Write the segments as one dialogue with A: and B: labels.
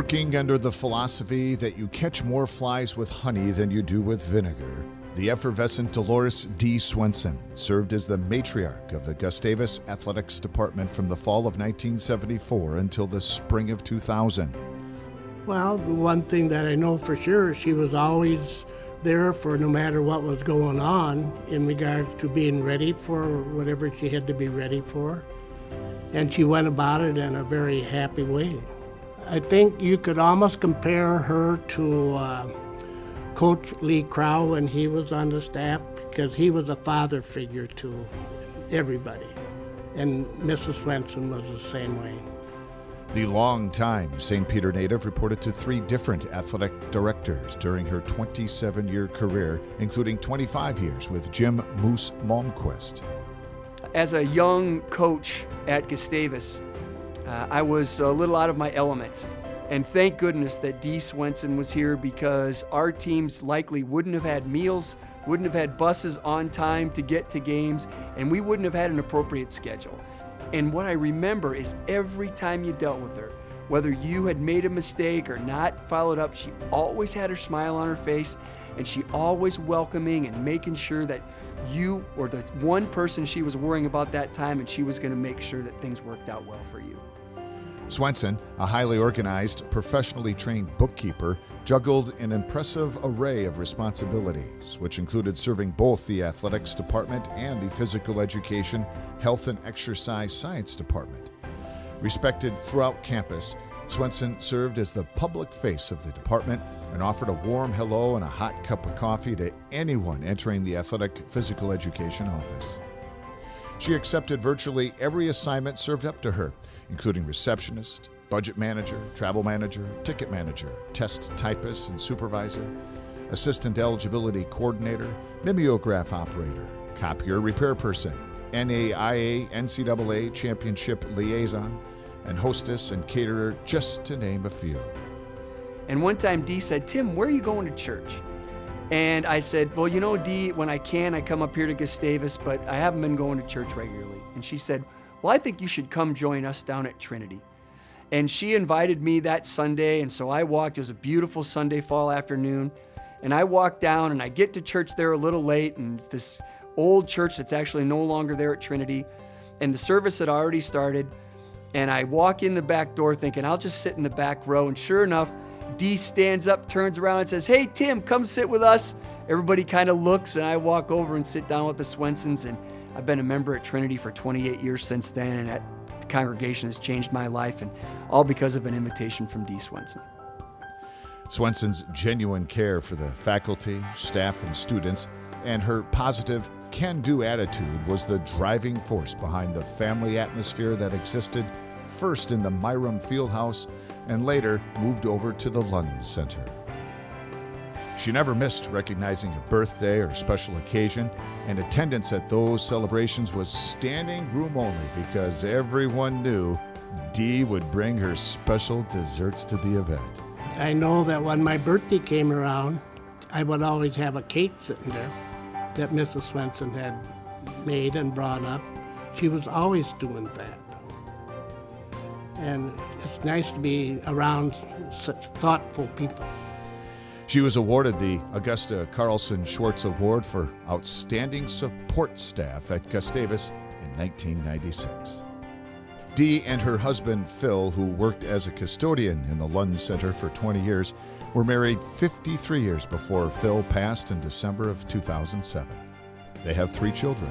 A: Working under the philosophy that you catch more flies with honey than you do with vinegar, the effervescent Dolores D. Swenson served as the matriarch of the Gustavus Athletics Department from the fall of 1974 until the spring of 2000.
B: Well, the one thing that I know for sure, she was always there for no matter what was going on in regards to being ready for whatever she had to be ready for. And she went about it in a very happy way. I think you could almost compare her to Coach Lee Crow when he was on the staff, because he was a father figure to everybody. And Mrs. Swenson was the same way.
A: The long-time St. Peter native reported to 3 different athletic directors during her 27-year career, including 25 years with Jim Moose Malmquist.
C: As a young coach at Gustavus, I was a little out of my element. And thank goodness that Dee Swenson was here, because our teams likely wouldn't have had meals, wouldn't have had buses on time to get to games, and we wouldn't have had an appropriate schedule. And what I remember is every time you dealt with her, whether you had made a mistake or not followed up, she always had her smile on her face, and she always welcoming and making sure that you were the one person she was worrying about that time, and she was going to make sure that things worked out well for you.
A: Swenson, a highly organized, professionally trained bookkeeper, juggled an impressive array of responsibilities, which included serving both the athletics department and the physical education, health and exercise science department. Respected throughout campus, Swenson served as the public face of the department and offered a warm hello and a hot cup of coffee to anyone entering the athletic physical education office. She accepted virtually every assignment served up to her, including receptionist, budget manager, travel manager, ticket manager, test typist and supervisor, assistant eligibility coordinator, mimeograph operator, copier repair person, NAIA NCAA championship liaison, and hostess and caterer, just to name a few.
C: And one time Dee said, "Tim, where are you going to church?" And I said, "Well, you know, Dee, when I can, I come up here to Gustavus, but I haven't been going to church regularly." And she said, "Well, I think you should come join us down at Trinity." And she invited me that Sunday, and so I walked. It was a beautiful Sunday fall afternoon, and I walked down, and I get to church there a little late, and it's this old church that's actually no longer there at Trinity, and the service had already started, and I walk in the back door thinking, I'll just sit in the back row, and sure enough, Dee stands up, turns around, and says, "Hey, Tim, come sit with us." Everybody kind of looks, and I walk over and sit down with the Swensons, and I've been a member at Trinity for 28 years since then, and that congregation has changed my life, and all because of an invitation from Dee Swenson.
A: Swenson's genuine care for the faculty, staff, and students, and her positive can-do attitude was the driving force behind the family atmosphere that existed first in the Myram Fieldhouse and later moved over to the Lund Center. She never missed recognizing a birthday or special occasion, and attendance at those celebrations was standing room only because everyone knew Dee would bring her special desserts to the event.
B: I know that when my birthday came around, I would always have a cake sitting there that Mrs. Swenson had made and brought up. She was always doing that. And it's nice to be around such thoughtful people.
A: She was awarded the Augusta Carlson Schwartz Award for Outstanding Support Staff at Gustavus in 1996. Dee and her husband, Phil, who worked as a custodian in the Lund Center for 20 years, were married 53 years before Phil passed in December of 2007. They have 3 children,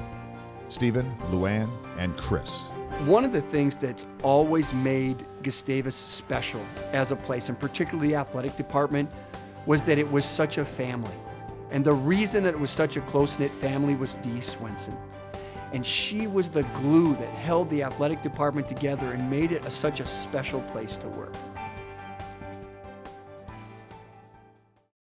A: Stephen, Luann, and Chris.
C: One of the things that's always made Gustavus special as a place, and particularly the athletic department, was that it was such a family. And the reason that it was such a close-knit family was Dee Swenson. And she was the glue that held the athletic department together and made it such a special place to work.